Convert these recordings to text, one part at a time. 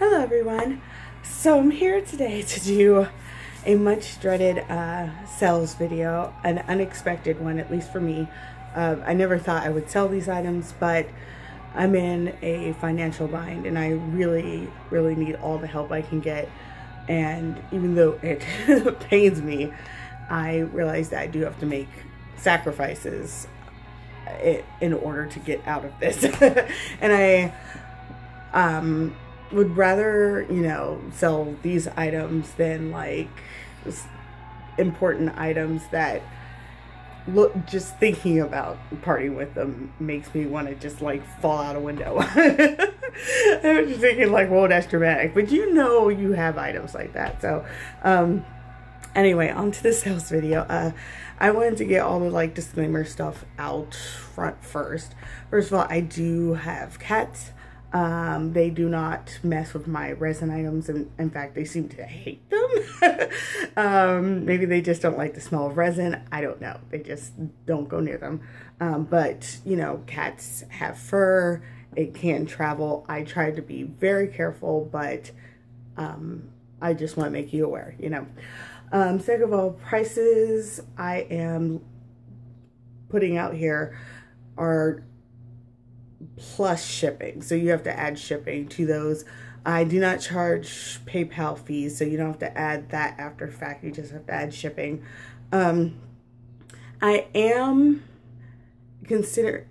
Hello everyone. So I'm here today to do a much dreaded sales video, an unexpected one, at least for me. I never thought I would sell these items, but I'm in a financial bind and I really need all the help I can get. And even though it pains me, I realize that I do have to make sacrifices in order to get out of this. And I would rather, sell these items than like important items that just thinking about parting with them makes me want to just like fall out a window. I was just thinking like, whoa, that's dramatic, but you have items like that. So anyway, on to the sales video. I wanted to get all the like disclaimer stuff out front first. First of all, I do have cats. They do not mess with my resin items, and in fact, they seem to hate them. Maybe they just don't like the smell of resin. I don't know. They just don't go near them. But, cats have fur. It can travel. I try to be very careful, but I just want to make you aware, Second of all, prices I am putting out here are plus shipping, so you have to add shipping to those. I do not charge PayPal fees, so you don't have to add that after fact. You just have to add shipping. I decided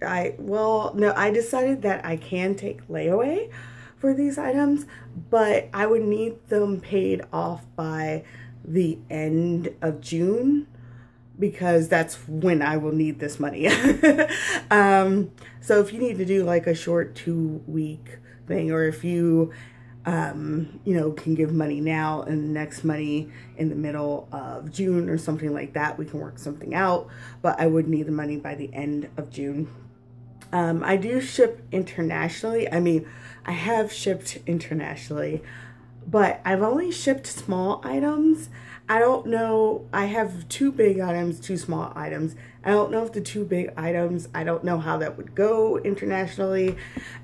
that I can take layaway for these items, but I would need them paid off by the end of June, because that's when I will need this money. So if you need to do like a short 2-week thing, or if you, can give money now and next money in the middle of June or something like that, we can work something out. But I would need the money by the end of June. I do ship internationally. I have shipped internationally, but I've only shipped small items. I don't know. I have 2 big items, 2 small items. I don't know if the 2 big items, I don't know how that would go internationally.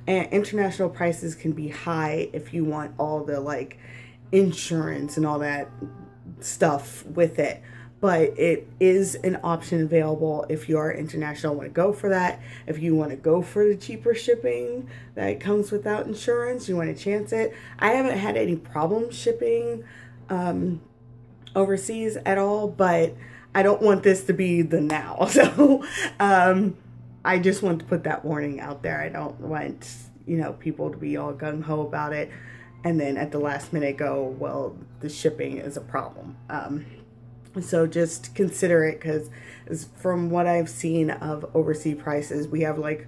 And international prices can be high if you want all the like insurance and all that stuff with it. But it is an option available if you are international, want to go for that. If you want to go for the cheaper shipping that comes without insurance, you want to chance it. I haven't had any problem shipping overseas at all, but I don't want this to be the now. So I just want to put that warning out there. I don't want, people to be all gung-ho about it and then at the last minute go, well, the shipping is a problem. So just consider it, because from what I've seen of overseas prices, we have like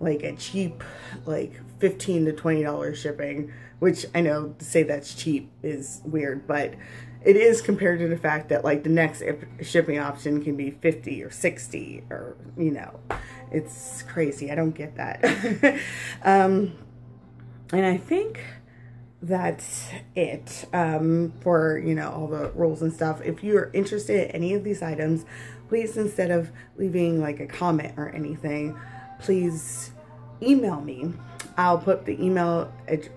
a cheap, like $15 to $20 shipping, which I know to say that's cheap is weird, but it is compared to the fact that like the next shipping option can be 50 or 60 or, it's crazy. I don't get that. And I think that's it for, all the rules and stuff. If you're interested in any of these items, please, instead of leaving like a comment or anything, please email me. I'll put the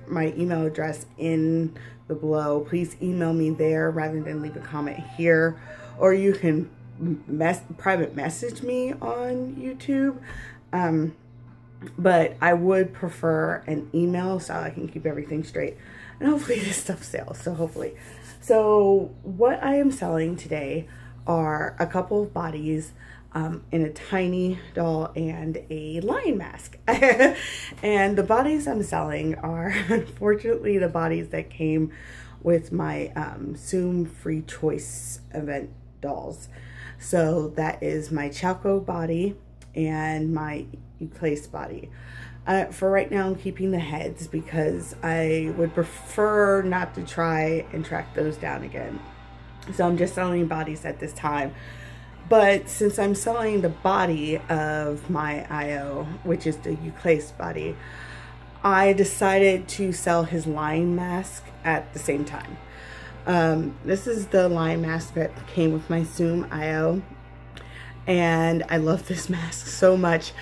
my email address in the below. Please email me there rather than leave a comment here, or you can private message me on YouTube. But I would prefer an email so I can keep everything straight. And hopefully this stuff sells. So what I am selling today are a couple of bodies in a tiny doll and a lion mask. And the bodies I'm selling are unfortunately the bodies that came with my Zoom free choice event dolls. So that is my Choco Body and my Euclase Body. For right now, I'm keeping the heads because I would prefer not to try and track those down again. So I'm just selling bodies at this time. But since I'm selling the body of my IO, which is the Euclase Body, I decided to sell his lion mask at the same time. This is the lion mask that came with my Zoom IO. And I love this mask so much.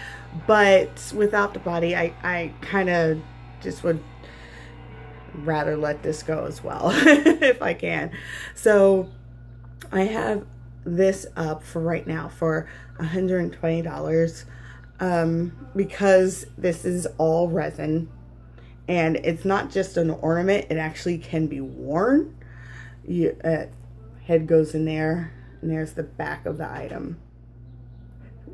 But without the body, I kind of just would rather let this go as well if I can. So I have this up for right now for $120 because this is all resin, and it's not just an ornament, it actually can be worn. Head goes in there, and there's the back of the item.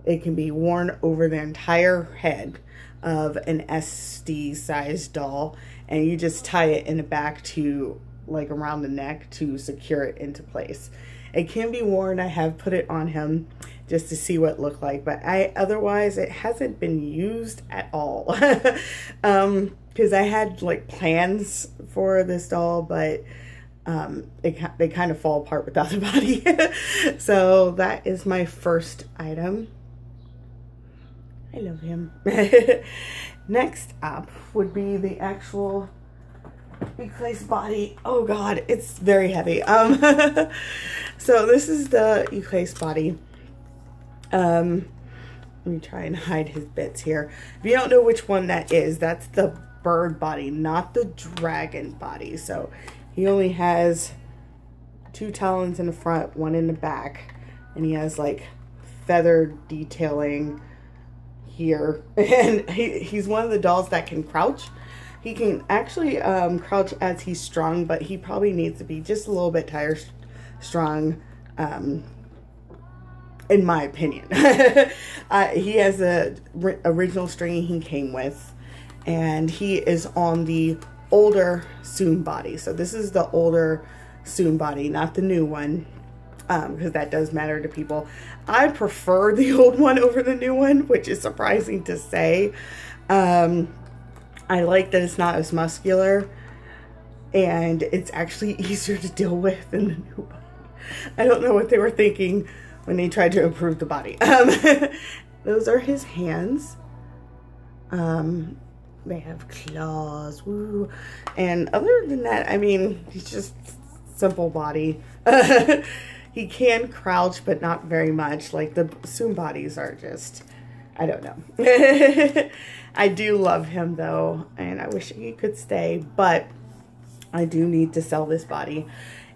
It can be worn over the entire head of an SD sized doll, and you just tie it in the back to like around the neck to secure it into place. It can be worn. I have put it on him just to see what it looked like, but otherwise it hasn't been used at all. Because I had like plans for this doll, but they kind of fall apart without the body. So that is my first item. I love him. Next up would be the actual Eclase body. Oh god, it's very heavy. So this is the Eclase body. Let me try and hide his bits here. If you don't know which one that is, that's the bird body, not the dragon body. So he only has 2 talons in the front, 1 in the back, and he has like feather detailing here. And he's one of the dolls that can crouch. He can actually crouch as he's strung, but he probably needs to be just a little bit tighter strung, in my opinion. He has a original string he came with, and he is on the older Soon body. So this is the older Soon body, not the new one, because that does matter to people. I prefer the old one over the new one, which is surprising to say. I like that it's not as muscular, and it's actually easier to deal with than the new body. I don't know what they were thinking when they tried to improve the body. Those are his hands. They have claws, woo. And other than that, I mean, he's just simple body. He can crouch, but not very much. Like the Soon bodies are just, I don't know. I do love him though, and I wish he could stay, but I do need to sell this body.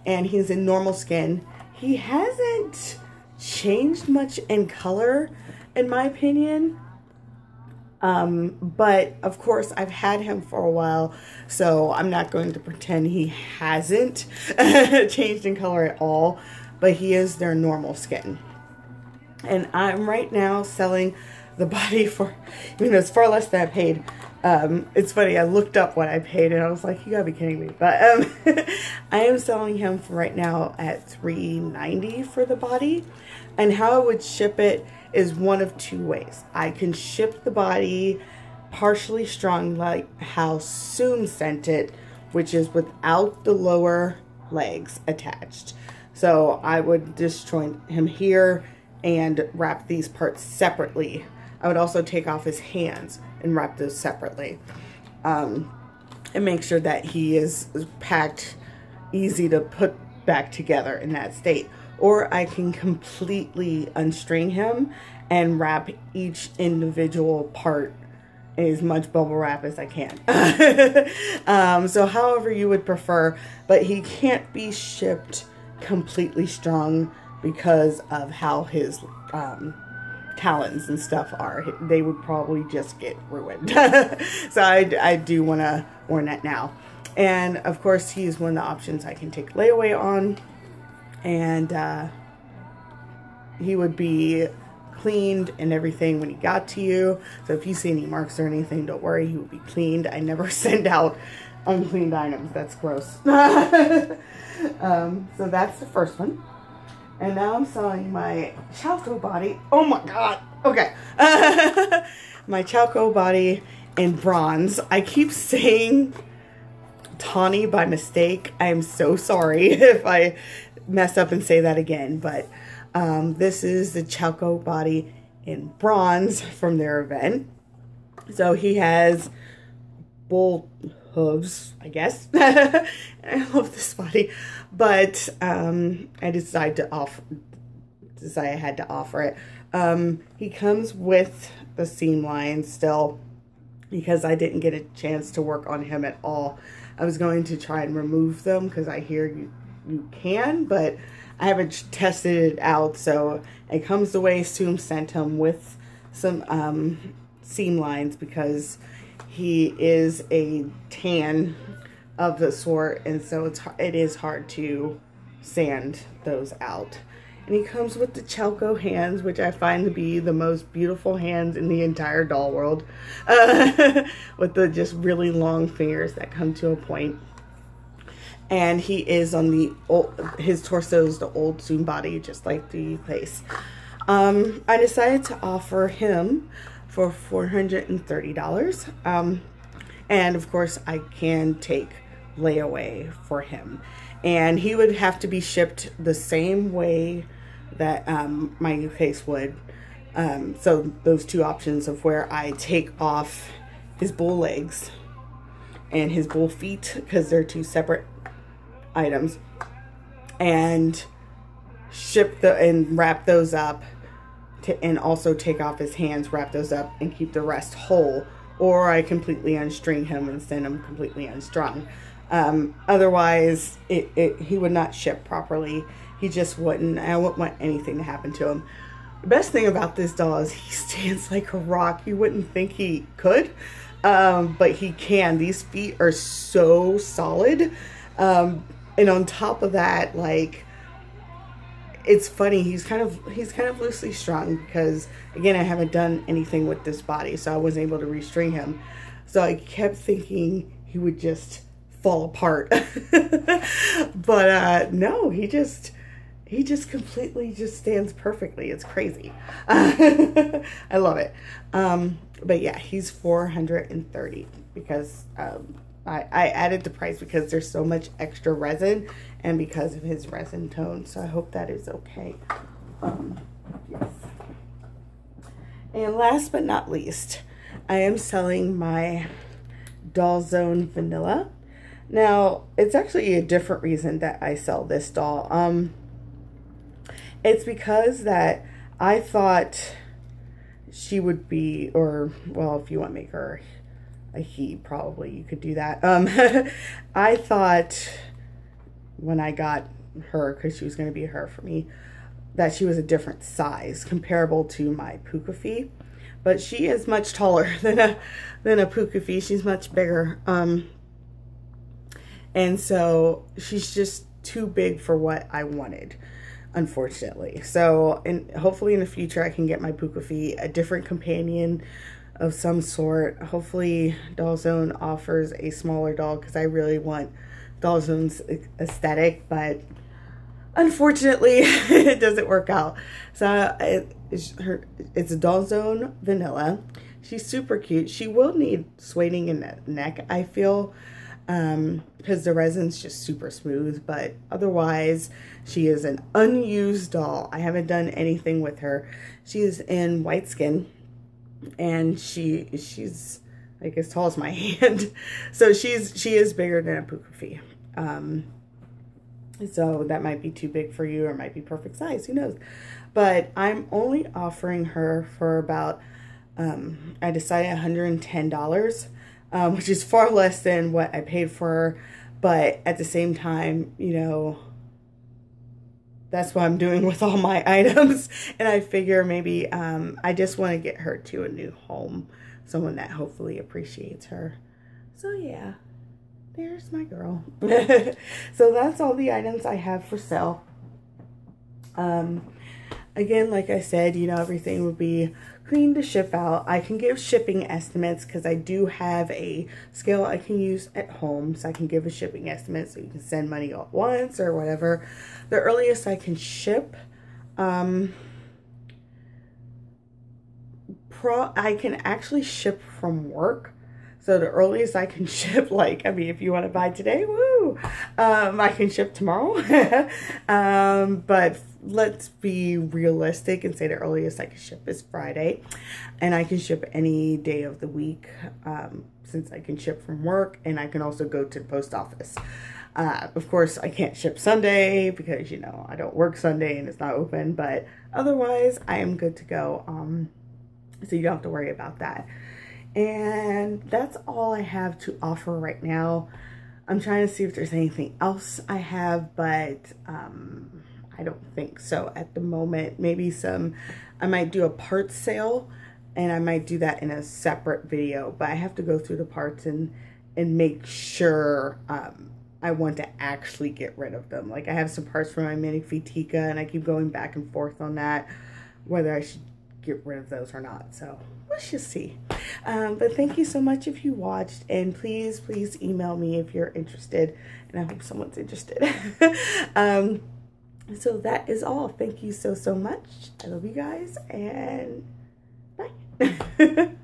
And he's in normal skin. He hasn't changed much in color, in my opinion. But of course I've had him for a while, so I'm not going to pretend he hasn't changed in color at all, but he is their normal skin. And I'm right now selling the body for, it's far less than I paid. It's funny, I looked up what I paid and I was like, you gotta be kidding me. But I am selling him for right now at $3.90 for the body. And how I would ship it is one of 2 ways. I can ship the body partially strung like how Soon sent it, which is without the lower legs attached. So I would just join him here and wrap these parts separately. I would also take off his hands and wrap those separately, and make sure that he is packed easy to put back together in that state. Or I can completely unstring him and wrap each individual part in as much bubble wrap as I can. So however you would prefer, but he can't be shipped completely strung because of how his talons and stuff are. They would probably just get ruined. So I do want to warn that now. And of course he's one of the options I can take layaway on, and he would be cleaned and everything when he got to you. So if you see any marks or anything, don't worry, he will be cleaned. I never send out uncleaned items. That's gross. So that's the first one. And now I'm selling my Choco Body. Oh my god. Okay. My Choco Body in bronze. I keep saying tawny by mistake. I am so sorry if I mess up and say that again. But this is the Choco Body in bronze from their event. So he has bull hooves, I guess. I love this body, but I decided I had to offer it. He comes with the seam line still, because I didn't get a chance to work on him at all. I was going to try and remove them because I hear you can, but I haven't tested it out. So it comes the way Soom sent him with some seam lines because he is a tan of the sort, and so it is hard to sand those out. And he comes with the Choco hands, which I find to be the most beautiful hands in the entire doll world. With the just really long fingers that come to a point. And he is on the his torso is the old Choco Body, just like the face. I decided to offer him for $430. And of course, I can take layaway for him. And he would have to be shipped the same way that my new case would. So those two options of where I take off his bull legs and his bull feet, because they're two separate items, and ship and wrap those up, and also take off his hands, wrap those up, and keep the rest whole. Or I completely unstring him and send him completely unstrung. Otherwise, he would not ship properly. He just wouldn't. I wouldn't want anything to happen to him. The best thing about this doll is he stands like a rock. You wouldn't think he could, but he can. These feet are so solid. And on top of that, like, it's funny. He's kind of loosely strung because, again, I haven't done anything with this body, so I wasn't able to restring him. So I kept thinking he would just fall apart. But no, he just completely just stands perfectly. It's crazy. I love it. But yeah, he's $430 because I added the price because there's so much extra resin and because of his resin tone. So I hope that is okay. Yes. And last but not least, I am selling my Doll Zone Vanilla. Now, it's actually a different reason that I sell this doll. It's because that I thought she would be, or, well, if you want to make her a he, probably you could do that. I thought when I got her, because she was going to be her for me, that she was a different size, comparable to my Pukafi. But she is much taller than a Pukafi. She's much bigger. And so she's just too big for what I wanted, unfortunately. So, and hopefully in the future I can get my Pukafi a different companion of some sort. Hopefully Doll Zone offers a smaller doll, because I really want Doll Zone's aesthetic, but unfortunately it doesn't work out. So it's a Doll Zone Vanilla. She's super cute. She will need sueding in the neck, I feel, because the resin's just super smooth, but otherwise she is an unused doll. I haven't done anything with her. She is in white skin, and she's like as tall as my hand. So she is bigger than a Pukafi. So that might be too big for you, or might be perfect size, who knows. But I'm only offering her for about I decided $110, which is far less than what I paid for her. But at the same time, you know, that's what I'm doing with all my items. And I figure maybe I just want to get her to a new home. Someone that hopefully appreciates her. So yeah, there's my girl. So that's all the items I have for sale. Again, like I said, you know, everything will be clean to ship out. I can give shipping estimates because I do have a scale I can use at home. So I can give a shipping estimate so you can send money all at once or whatever. The earliest I can ship, I can actually ship from work. So the earliest I can ship, like, I mean, if you want to buy today, woo, I can ship tomorrow. But let's be realistic and say the earliest I can ship is Friday. And I can ship any day of the week, since I can ship from work, and I can also go to the post office. Of course, I can't ship Sunday because, you know, I don't work Sunday and it's not open. But otherwise, I am good to go. So you don't have to worry about that. And that's all I have to offer right now. I'm trying to see if there's anything else I have, but I don't think so at the moment. Maybe I might do a parts sale, and I might do that in a separate video, but I have to go through the parts and make sure I want to actually get rid of them. Like, I have some parts for my mini Fitika, and I keep going back and forth on that, whether I should get rid of those or not. So let's just see. But thank you so much if you watched, and please email me if you're interested, and I hope someone's interested. So that is all. Thank you so much. I love you guys, and bye.